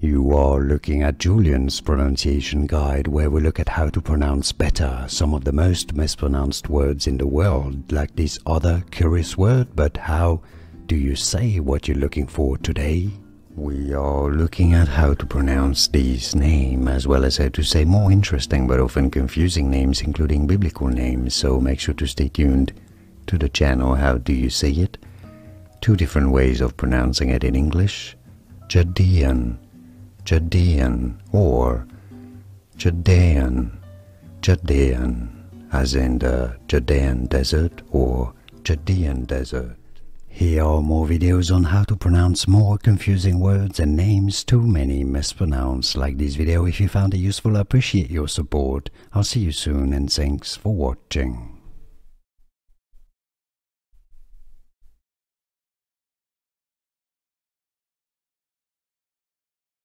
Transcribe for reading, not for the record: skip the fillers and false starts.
You are looking at Julian's pronunciation guide, where we look at how to pronounce better some of the most mispronounced words in the world, like this other curious word. But how do you say what you're looking for today? We are looking at how to pronounce these names, as well as how to say more interesting but often confusing names, including biblical names, so make sure to stay tuned to the channel. How do you say it? Two different ways of pronouncing it in English: Judean, Judean, or Judean, Judean, as in the Judean desert or Judean desert. Here are more videos on how to pronounce more confusing words and names too many mispronounced. Like this video if you found it useful. I appreciate your support. I'll see you soon and thanks for watching.